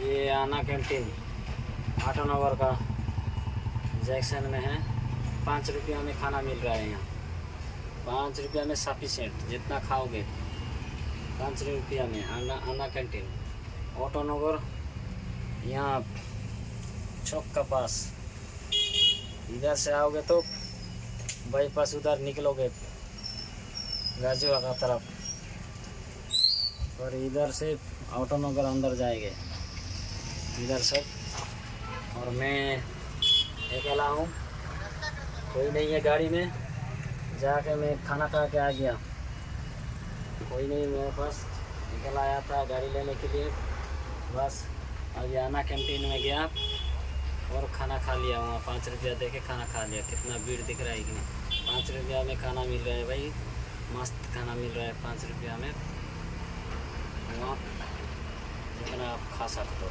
ये आना canteen auto नगर का जैक्सन में है। 5 रुपया में खाना मिल रहा है यहाँ। 5 रुपया में सफिशेंट, जितना खाओगे 5 रुपया में। आना कैंटीन ऑटो नगर, यहाँ चौक का पास। इधर से आओगे तो बाईपास, उधर निकलोगे गाजीवा का तरफ, और इधर से ऑटो नगर अंदर जाएंगे इधर सब। और मैं अकेला हूँ, कोई नहीं है गाड़ी में। जाके मैं खाना खा के आ गया, कोई नहीं मेरे पास। अकेला आया था गाड़ी लेने के लिए, बस अभी आना कैंटीन में गया और खाना खा लिया। वहाँ 5 रुपया दे के खाना खा लिया। कितना भीड़ दिख रहा है कि नहीं। 5 रुपया में खाना मिल रहा है भाई, मस्त खाना मिल रहा है 5 रुपया में। वहाँ जितना आप खा सकते हो।